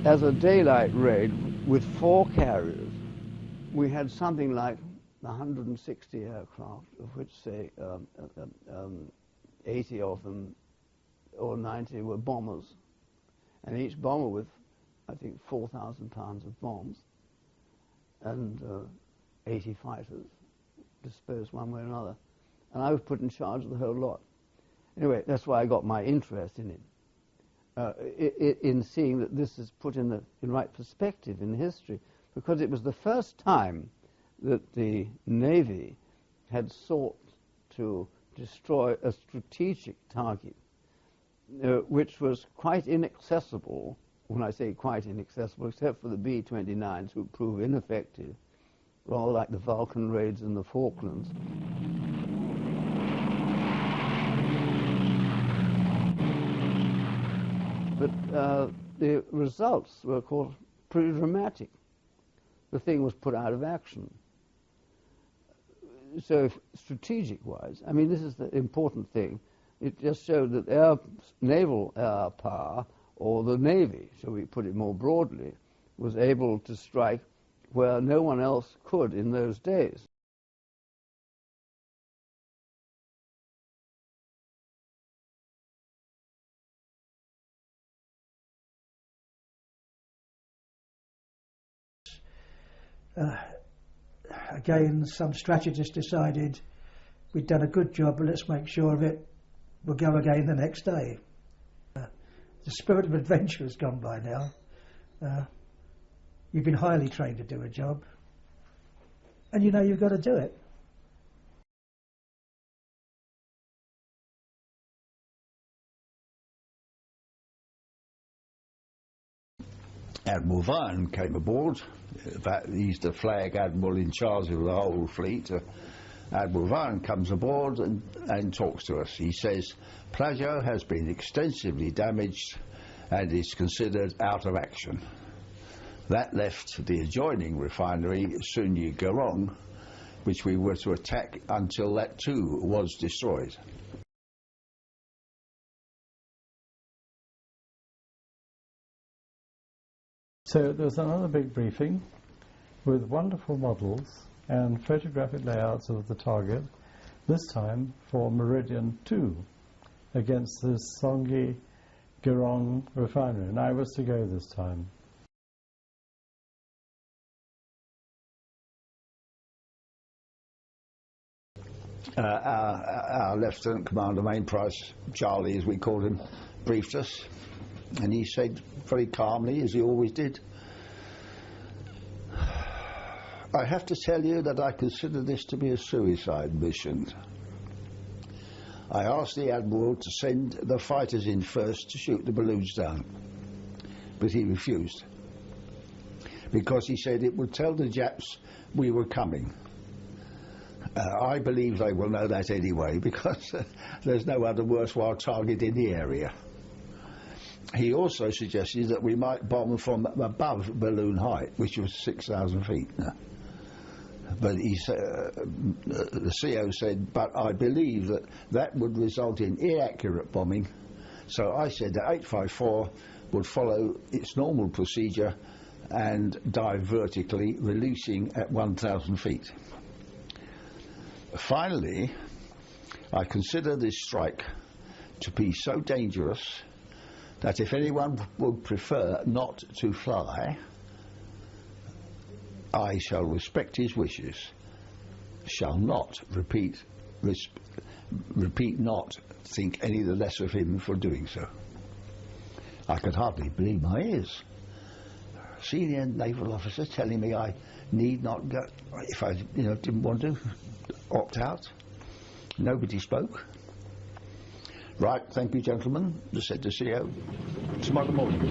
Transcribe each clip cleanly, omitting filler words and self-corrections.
as a daylight raid with 4 carriers, we had something like 160 aircraft, of which, say, 80 of them or 90 were bombers, and each bomber with, I think, 4,000 pounds of bombs, and 80 fighters, dispersed one way or another. And I was put in charge of the whole lot. Anyway, that's why I got my interest in it, in seeing that this is put in right perspective in history, because it was the first time that the Navy had sought to destroy a strategic target, which was quite inaccessible. When I say quite inaccessible, except for the B-29s, who proved ineffective, rather like the Vulcan raids in the Falklands. But the results were, of course, pretty dramatic. The thing was put out of action. So strategic-wise, I mean, this is the important thing. It just showed that naval air power, or the Navy, shall we put it more broadly, was able to strike where no one else could in those days. Again, some strategists decided we'd done a good job, but let's make sure of it. We'll go again the next day. The spirit of adventure has gone by now. You've been highly trained to do a job, and you know you've got to do it. Admiral Vine came aboard. He's the flag admiral in charge of the whole fleet. Admiral Vine comes aboard and talks to us. He says, Plagio has been extensively damaged and is considered out of action. That left the adjoining refinery, Soengei Gerongoil, which we were to attack until that too was destroyed. So there was another big briefing with wonderful models and photographic layouts of the target, this time for Meridian Two, against the Soengei Gerongoil refinery, and I was to go this time. Our Lieutenant Commander Main Price, Charlie as we called him, briefed us, and he said very calmly, as he always did, I have to tell you that I consider this to be a suicide mission. I asked the Admiral to send the fighters in first to shoot the balloons down, but he refused, because he said it would tell the Japs we were coming. I believe they will know that anyway, because there's no other worthwhile target in the area. He also suggested that we might bomb from above balloon height, which was 6,000 feet. But the CO said, but I believe that would result in inaccurate bombing. So I said that 854 would follow its normal procedure and dive vertically, releasing at 1,000 feet. Finally, I consider this strike to be so dangerous that if anyone would prefer not to fly, I shall respect his wishes, shall not repeat not think any the less of him for doing so. I could hardly believe my ears. Senior naval officer telling me I need not go, if I didn't want to opt out. Nobody spoke. Right, thank you, gentlemen, said the CO. Tomorrow morning.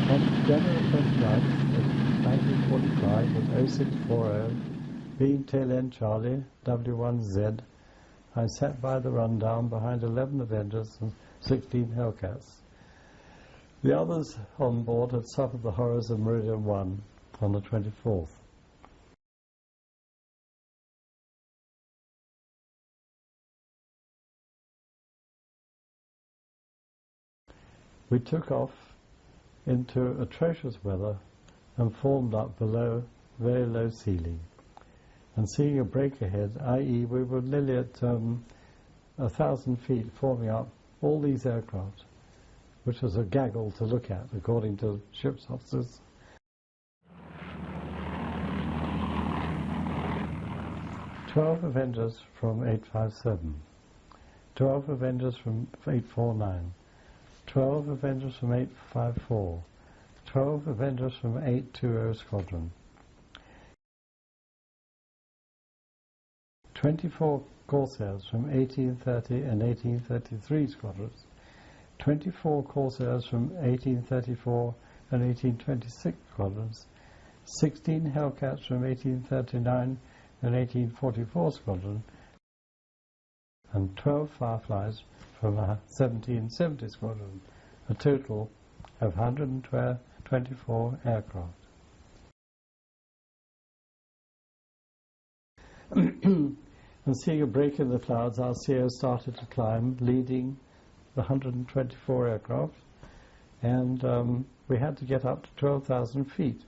On January 29th, 1945, with 0640, being tail end Charlie, W1Z, I sat by the rundown behind 11 Avengers and 16 Hellcats. The others on board had suffered the horrors of Meridian 1 on the 24th. We took off into atrocious weather and formed up below very low ceiling. And seeing a break ahead, i.e. we were nearly at 1,000 feet, forming up all these aircraft, which was a gaggle to look at, according to ship's officers. "12 Avengers from 857, 12 Avengers from 849, 12 Avengers from 854, 12 Avengers from 820 Squadron, 24 Corsairs from 1830 and 1833 Squadrons, 24 Corsairs from 1834 and 1826 Squadrons, 16 Hellcats from 1839 and 1844 Squadron, and 12 Fireflies from 1770 Squadron, a total of 124 aircraft. And seeing a break in the clouds, our CO started to climb, leading the 124 aircraft, and we had to get up to 12,000 feet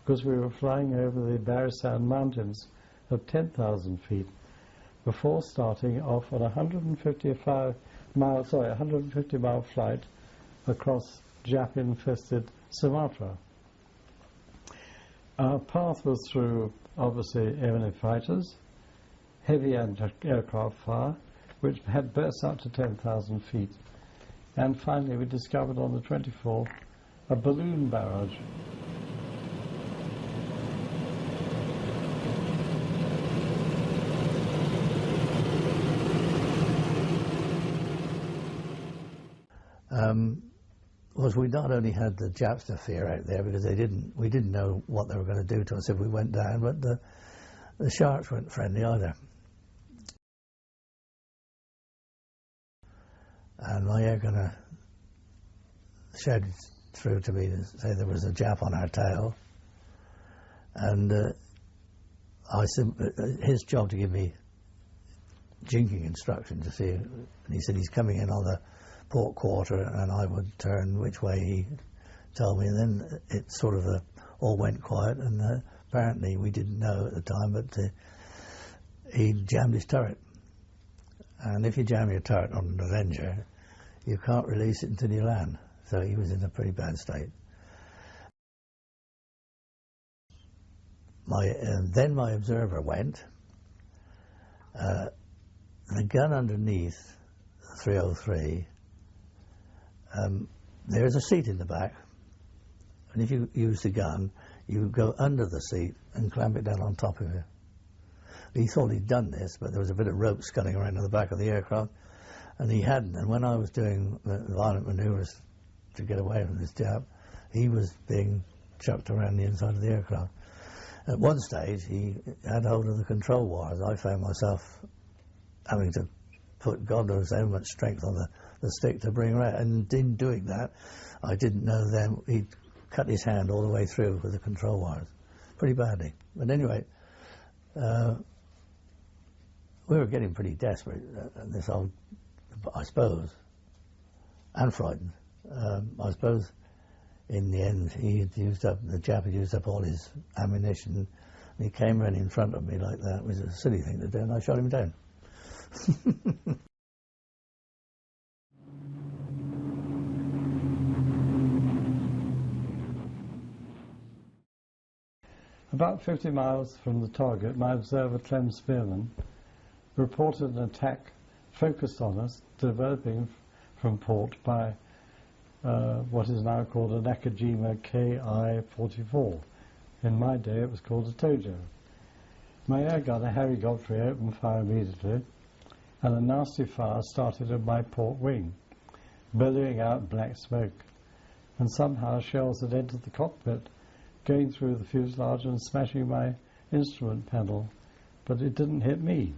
because we were flying over the Barisan Mountains at 10,000 feet before starting off on a 150 mile flight across Jap-infested Sumatra. Our path was through, obviously, enemy fighters, heavy aircraft fire, which had burst up to 10,000 feet. And finally we discovered on the 24th a balloon barrage. Was we not only had the Japs to fear out there because we didn't know what they were going to do to us if we went down, but the sharks weren't friendly either. And my air gunner shouted through to me to say there was a Jap on our tail, and his job to give me jinking instructions to see, and he said he's coming in on the port quarter, and I would turn which way he told me, and then it sort of all went quiet, and apparently we didn't know at the time, but he jammed his turret. And if you jam your turret on an Avenger, you can't release it until you land. So he was in a pretty bad state. Then my observer went. The gun underneath 303, there's a seat in the back, and if you use the gun, you go under the seat and clamp it down on top of it. He thought he'd done this, but there was a bit of rope scudding around in the back of the aircraft, and he hadn't. And when I was doing the violent manoeuvres to get away from this Jap, he was being chucked around the inside of the aircraft. At one stage, he had hold of the control wires. I found myself having to put God knows how much strength on the stick to bring her out. And in doing that, I didn't know then he'd cut his hand all the way through with the control wires, pretty badly. But anyway, we were getting pretty desperate, this old, I suppose, and frightened. I suppose in the end the Jap had used up all his ammunition, and he came running in front of me like that. It was a silly thing to do, and I shot him down. About 50 miles from the target, my observer Clem Spearman reported an attack focused on us, developing from port by what is now called a Nakajima Ki-44. In my day it was called a Tojo. My air gunner Harry Godfrey opened fire immediately, and a nasty fire started in my port wing, billowing out black smoke, and somehow shells had entered the cockpit, going through the fuselage and smashing my instrument panel, but it didn't hit me.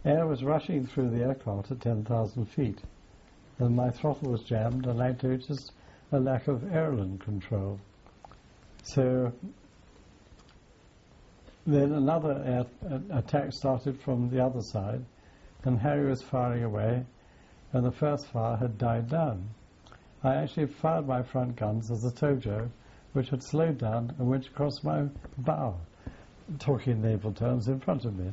Air was rushing through the aircraft at 10,000 feet, and my throttle was jammed, and I noticed a lack of aileron control. So then another attack started from the other side, and Harry was firing away, and the first fire had died down. I actually fired my front guns as a Tojo, which had slowed down and went across my bow, talking in naval terms, in front of me.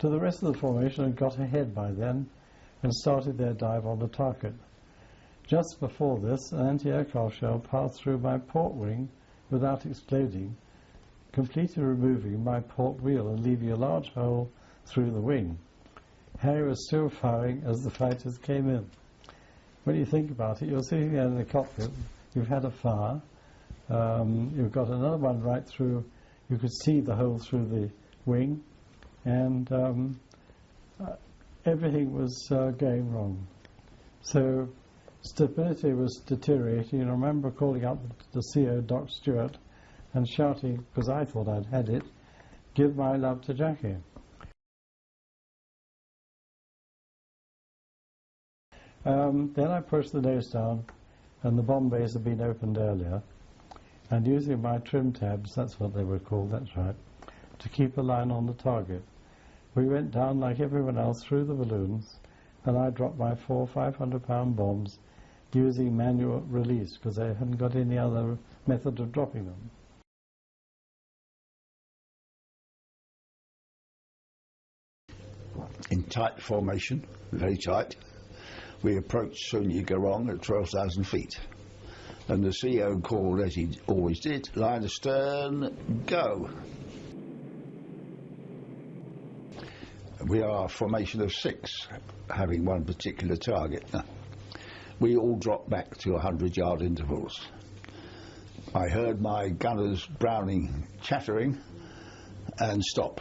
To the rest of the formation had got ahead by then and started their dive on the target. Just before this, an anti-aircraft shell passed through my port wing without exploding, completely removing my port wheel and leaving a large hole through the wing. Harry was still firing as the fighters came in. When you think about it, you're sitting there in the cockpit, you've had a fire, you've got another one right through, you could see the hole through the wing, and everything was going wrong. So stability was deteriorating, and I remember calling up the CO, Doc Stewart, and shouting, because I thought I'd had it, "Give my love to Jackie." Then I pushed the nose down, and the bomb bays had been opened earlier, and using my trim tabs, that's what they were called, that's right, to keep a line on the target. We went down like everyone else through the balloons, and I dropped my 4 500-pound bombs using manual release, because they hadn't got any other method of dropping them. In tight formation, very tight, we approached Soengei Gerongoil at 12,000 feet. And the CO called, as he always did, line astern, go. We are a formation of 6, having one particular target. We all dropped back to 100-yard intervals. I heard my gunner's Browning chattering and stop.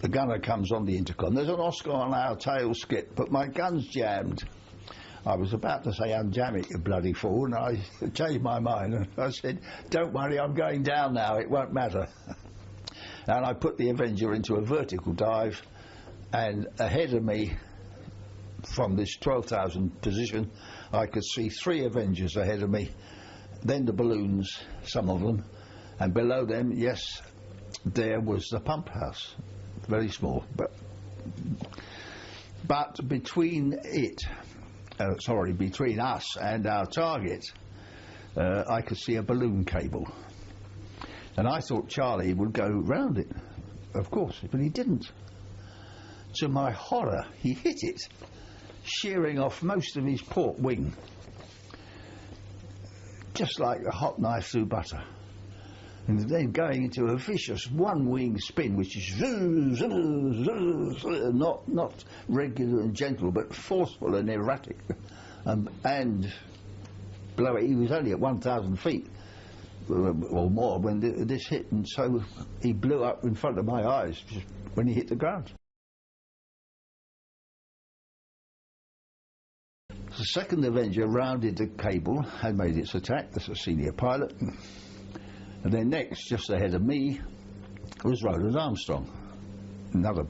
The gunner comes on the intercom. "There's an Oscar on our tail skip, but my gun's jammed." I was about to say, "Unjam it, you bloody fool," and I changed my mind. And I said, "Don't worry, I'm going down now, it won't matter." And I put the Avenger into a vertical dive, and ahead of me, from this 12,000 position, I could see 3 Avengers ahead of me, then the balloons, some of them, and below them, yes, there was the pump house. Very small, but between between us and our target, I could see a balloon cable, and I thought Charlie would go round it, of course, but he didn't. To my horror, he hit it, shearing off most of his port wing, just like a hot knife through butter. And then going into a vicious one-wing spin, which is not regular and gentle, but forceful and erratic. And below it, he was only at 1,000 feet or more when this hit, and so he blew up in front of my eyes just when he hit the ground. The second Avenger rounded the cable and made its attack. That's a senior pilot. And then next, just ahead of me, was Roland Armstrong, another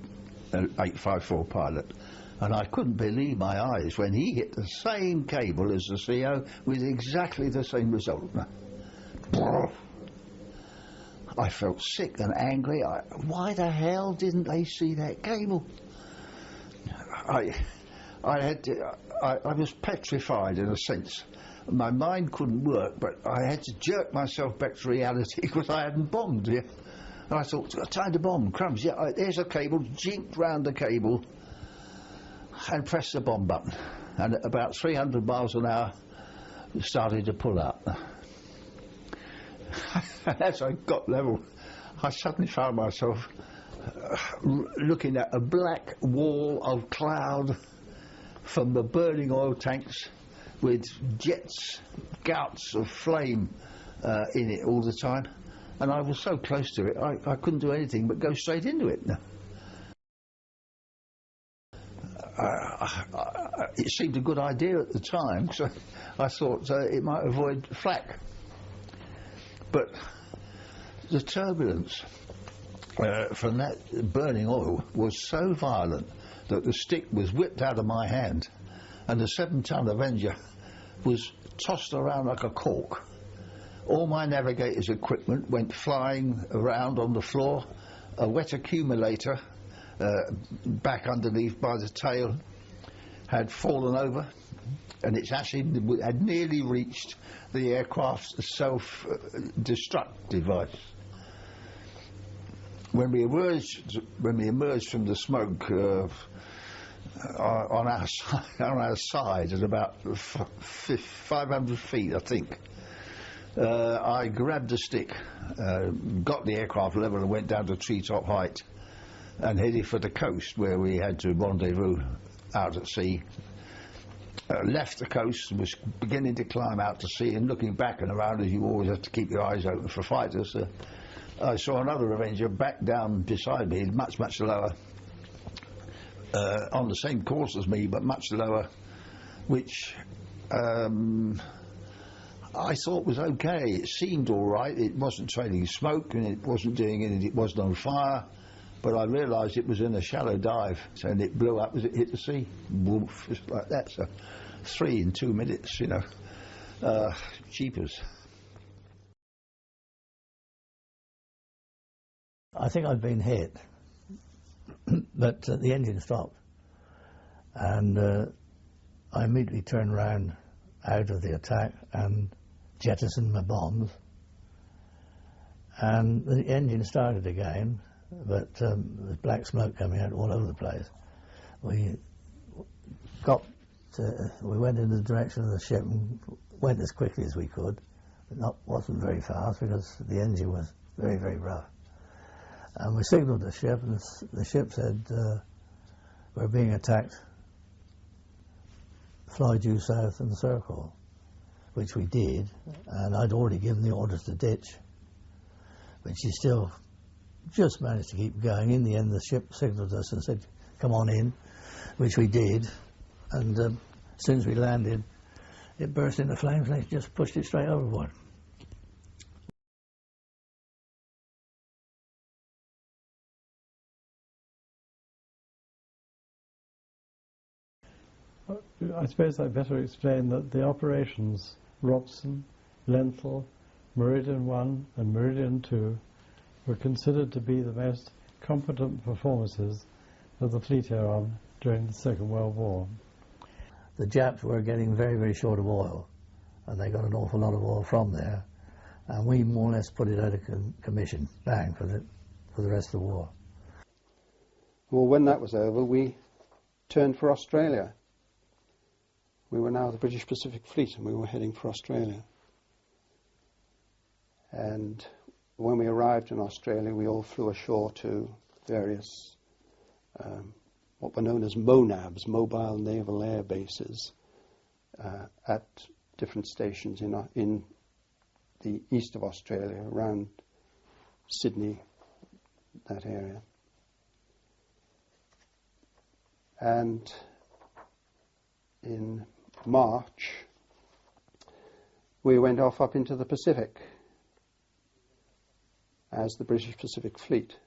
854 pilot. And I couldn't believe my eyes when he hit the same cable as the CO with exactly the same result. I felt sick and angry. Why the hell didn't they see that cable? I was petrified in a sense. My mind couldn't work, but I had to jerk myself back to reality because I hadn't bombed here. And I thought, time to bomb, crumbs, yeah, there's a cable, jinked round the cable and pressed the bomb button. And at about 300 miles an hour, it started to pull up. And as I got level, I suddenly found myself looking at a black wall of cloud from the burning oil tanks, with jets, gouts of flame in it all the time, and I was so close to it I couldn't do anything but go straight into it. It seemed a good idea at the time, so I thought it might avoid flak. But the turbulence from that burning oil was so violent that the stick was whipped out of my hand, and the 7-ton Avenger was tossed around like a cork. All my navigator's equipment went flying around on the floor. A wet accumulator back underneath by the tail had fallen over, and its acid had nearly reached the aircraft's self-destruct device. When we emerged from the smoke on our side at about 500 feet, I think, I grabbed the stick, got the aircraft level and went down to treetop height and headed for the coast where we had to rendezvous out at sea. Left the coast, was beginning to climb out to sea, and looking back and around, as you always have to keep your eyes open for fighters, I saw another Avenger back down beside me, much, much lower, on the same course as me, but much lower, which I thought was okay. It seemed all right. It wasn't trailing smoke, and it wasn't doing anything. It wasn't on fire, but I realised it was in a shallow dive, and it blew up as it hit the sea. Woof, just like that. So 3 in 2 minutes, you know. Cheapers. I think I'd been hit, but the engine stopped, and I immediately turned round out of the attack and jettisoned my bombs, and the engine started again, but there's black smoke coming out all over the place. We went in the direction of the ship and went as quickly as we could, but wasn't very fast because the engine was very, very rough. And we signalled the ship, and the ship said, we're being attacked, fly due south in the circle, which we did, and I'd already given the orders to ditch, but she still just managed to keep going. In the end, the ship signalled us and said, come on in, which we did, and as soon as we landed, it burst into flames and they just pushed it straight overboard. I suppose I'd better explain that the operations Robson, Lenthal, Meridian 1 and Meridian 2 were considered to be the most competent performances of the fleet air on during the Second World War. The Japs were getting very, very short of oil, and they got an awful lot of oil from there, and we more or less put it out of commission, bang, for the rest of the war. Well, when that was over, we turned for Australia. We were now the British Pacific Fleet, and we were heading for Australia. And when we arrived in Australia, we all flew ashore to various, what were known as MONABs, Mobile Naval Air Bases, at different stations in the east of Australia, around Sydney, that area. And in March, we went off up into the Pacific as the British Pacific Fleet.